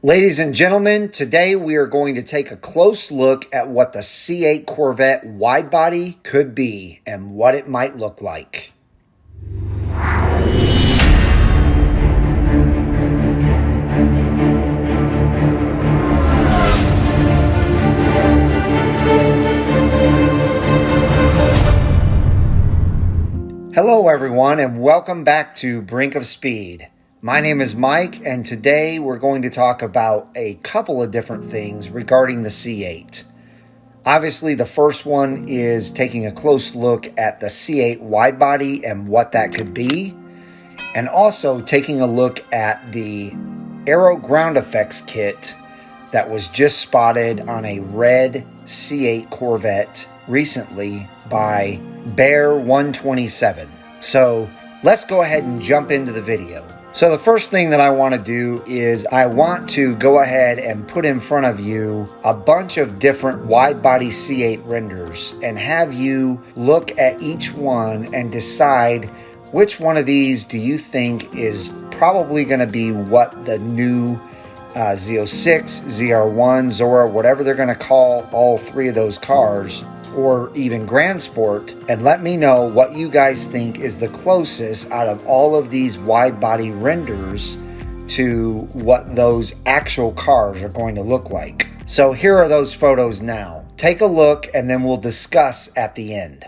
Ladies and gentlemen, today we are going to take a close look at what the C8 Corvette widebody could be and what it might look like. Hello everyone and welcome back to Brink of Speed. My name is Mike, and today we're going to talk about a couple of different things regarding the C8. Obviously, the first one is taking a close look at the C8 widebody and what that could be, and also taking a look at the aero ground effects kit that was just spotted on a red C8 Corvette recently by Bear 127. So let's go ahead and jump into the video. So the first thing that I want to do is I want to go ahead and put in front of you a bunch of different wide-body C8 renders and have you look at each one and decide which one of these do you think is probably going to be what the new Z06, ZR1, Zora, whatever they're going to call all three of those cars, or even Grand Sport, and let me know what you guys think is the closest out of all of these wide body renders to what those actual cars are going to look like. So here are those photos now. Take a look and then we'll discuss at the end.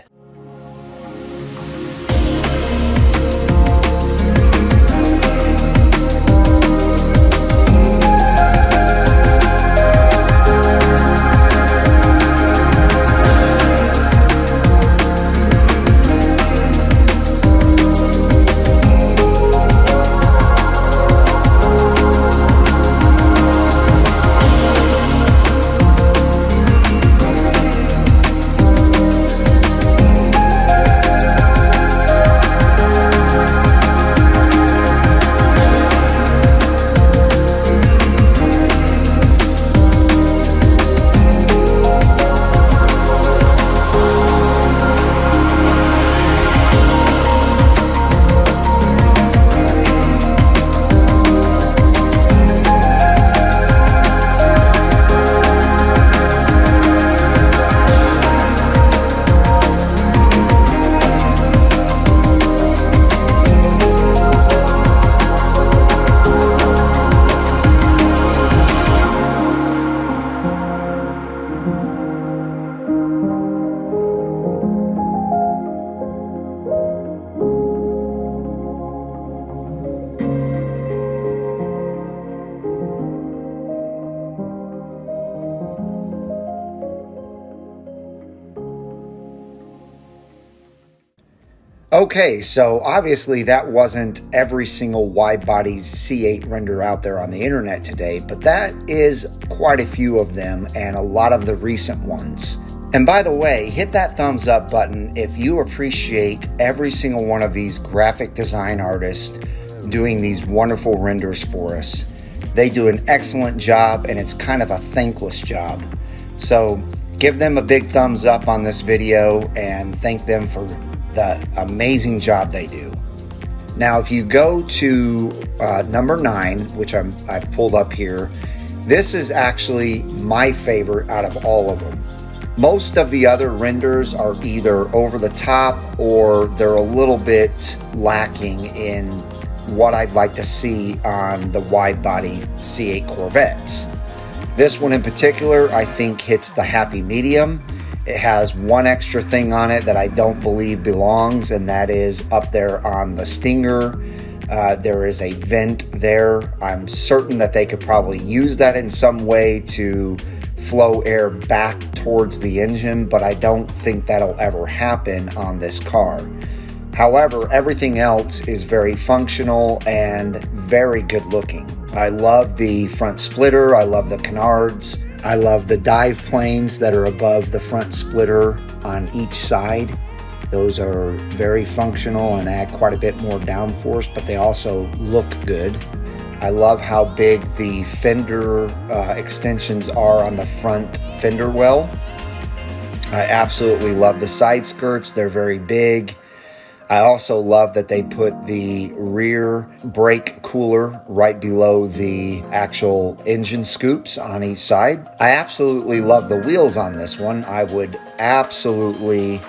Okay, so obviously that wasn't every single wide-body C8 render out there on the internet today, but that is quite a few of them and a lot of the recent ones. And by the way, hit that thumbs up button if you appreciate every single one of these graphic design artists doing these wonderful renders for us. They do an excellent job and it's kind of a thankless job. So give them a big thumbs up on this video and thank them for the amazing job they do. Now, if you go to number 9, which I've pulled up here, this is actually my favorite out of all of them. Most of the other renders are either over the top or they're a little bit lacking in what I'd like to see on the wide body C8 Corvettes. This one in particular, I think hits the happy medium. It has one extra thing on it that I don't believe belongs, and that is up there on the stinger. There is a vent there. I'm certain that they could probably use that in some way to flow air back towards the engine, but I don't think that'll ever happen on this car. However, everything else is very functional and very good looking. I love the front splitter. I love the canards. I love the dive planes that are above the front splitter on each side. Those are very functional and add quite a bit more downforce, but they also look good. I love how big the fender extensions are on the front fender well. I absolutely love the side skirts. They're very big. I also love that they put the rear brake cooler right below the actual engine scoops on each side. I absolutely love the wheels on this one. I would absolutely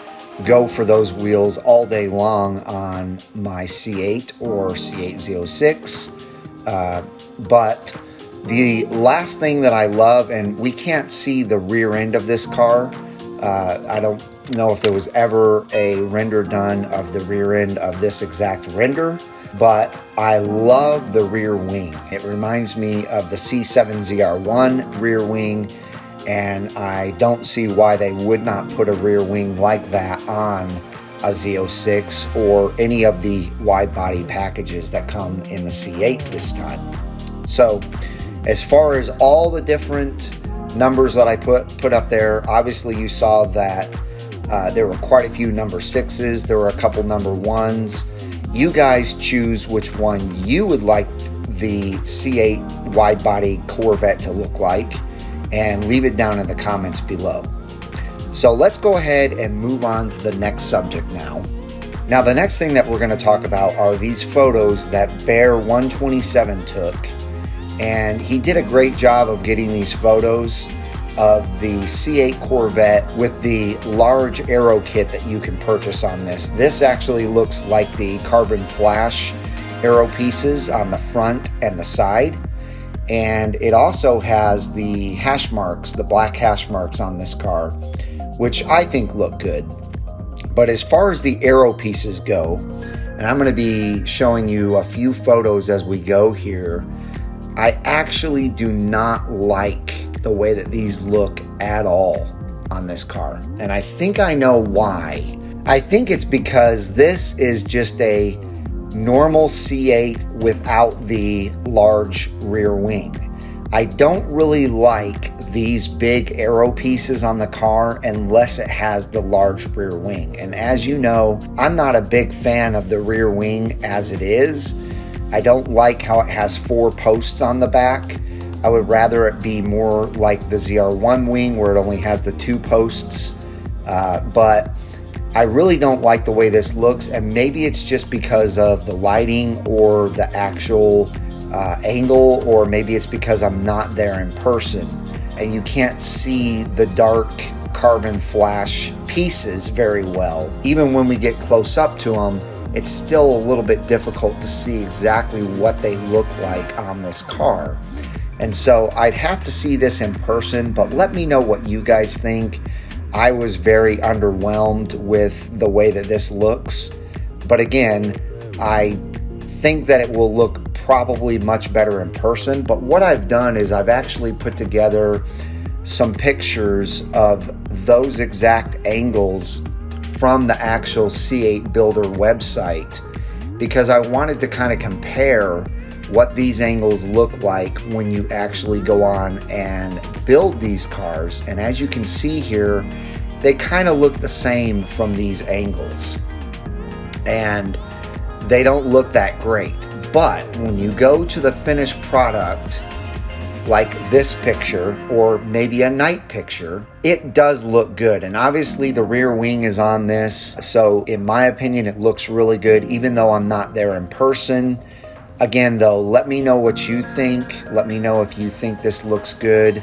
go for those wheels all day long on my C8 or C8 Z06. But the last thing that I love, and we can't see the rear end of this car. I don't know if there was ever a render done of the rear end of this exact render, but I love the rear wing. It reminds me of the C7 ZR1 rear wing, and I don't see why they would not put a rear wing like that on a Z06 or any of the wide body packages that come in the C8 this time. So as far as all the different numbers that I put up there, obviously you saw that there were quite a few number 6s. There were a couple number 1s. You guys choose which one you would like the C8 wide body Corvette to look like, and leave it down in the comments below. So let's go ahead and move on to the next subject now. Now the next thing that we're going to talk about are these photos that Bear 127 took. And he did a great job of getting these photos of the C8 Corvette with the large aero kit that you can purchase on this. This actually looks like the carbon flash aero pieces on the front and the side. And it also has the hash marks, the black hash marks on this car, which I think look good. But as far as the aero pieces go, and I'm going to be showing you a few photos as we go here, I actually do not like the way that these look at all on this car. And I think I know why. I think it's because this is just a normal C8 without the large rear wing. I don't really like these big aero pieces on the car unless it has the large rear wing. And as you know, I'm not a big fan of the rear wing as it is. I don't like how it has 4 posts on the back. I would rather it be more like the ZR1 wing where it only has the 2 posts. But I really don't like the way this looks, and maybe it's just because of the lighting or the actual angle, or maybe it's because I'm not there in person and you can't see the dark carbon flash pieces very well. Even when we get close up to them, it's still a little bit difficult to see exactly what they look like on this car. And so I'd have to see this in person, but let me know what you guys think. I was very underwhelmed with the way that this looks. But again, I think that it will look probably much better in person. But what I've done is I've actually put together some pictures of those exact angles from the actual C8 Builder website, because I wanted to kind of compare what these angles look like when you actually go on and build these cars. And as you can see here, they kind of look the same from these angles, and they don't look that great. But when you go to the finished product, like this picture or maybe a night picture, it does look good. And obviously the rear wing is on this, so in my opinion it looks really good, even though I'm not there in person. Again though, let me know what you think. Let me know if you think this looks good,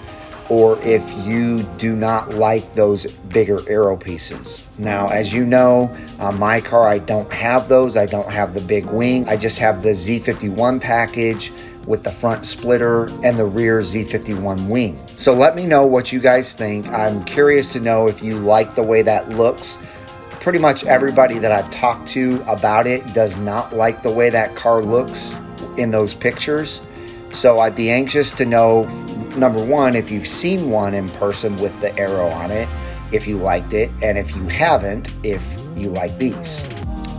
or if you do not like those bigger aero pieces. Now, as you know, on my car I don't have those. I don't have the big wing. I just have the Z51 package with the front splitter and the rear Z51 wing. So let me know what you guys think. I'm curious to know if you like the way that looks. Pretty much everybody that I've talked to about it does not like the way that car looks in those pictures. So I'd be anxious to know, number one, if you've seen one in person with the aero on it, if you liked it, and if you haven't, if you like these.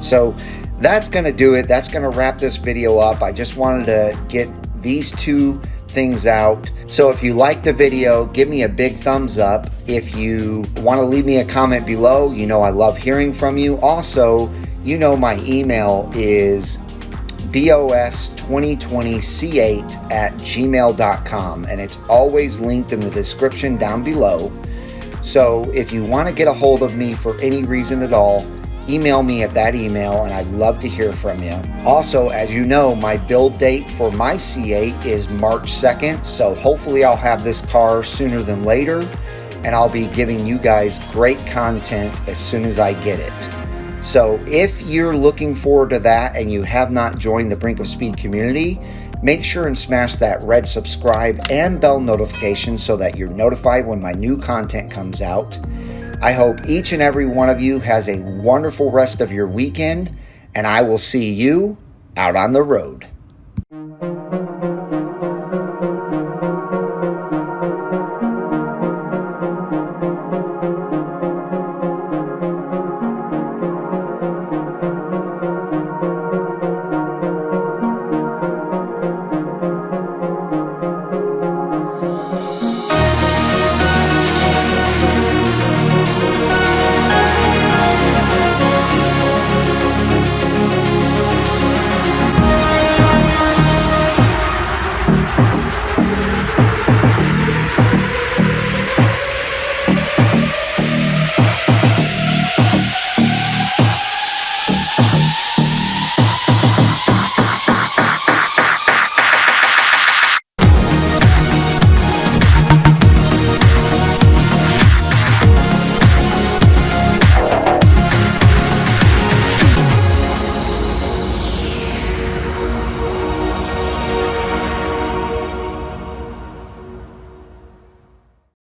So that's gonna do it. That's gonna wrap this video up. I just wanted to get these 2 things out. So if you like the video, give me a big thumbs up. If you want to leave me a comment below, you know I love hearing from you. Also, you know my email is bos2020c8@gmail.com, and it's always linked in the description down below. So if you want to get a hold of me for any reason at all, email me at that email, and I'd love to hear from you. Also, as you know, my build date for my C8 is March 2nd, so hopefully I'll have this car sooner than later, and I'll be giving you guys great content as soon as I get it. So if you're looking forward to that and you have not joined the Brink of Speed community, make sure and smash that red subscribe and bell notification so that you're notified when my new content comes out. I hope each and every one of you has a wonderful rest of your weekend, and I will see you out on the road.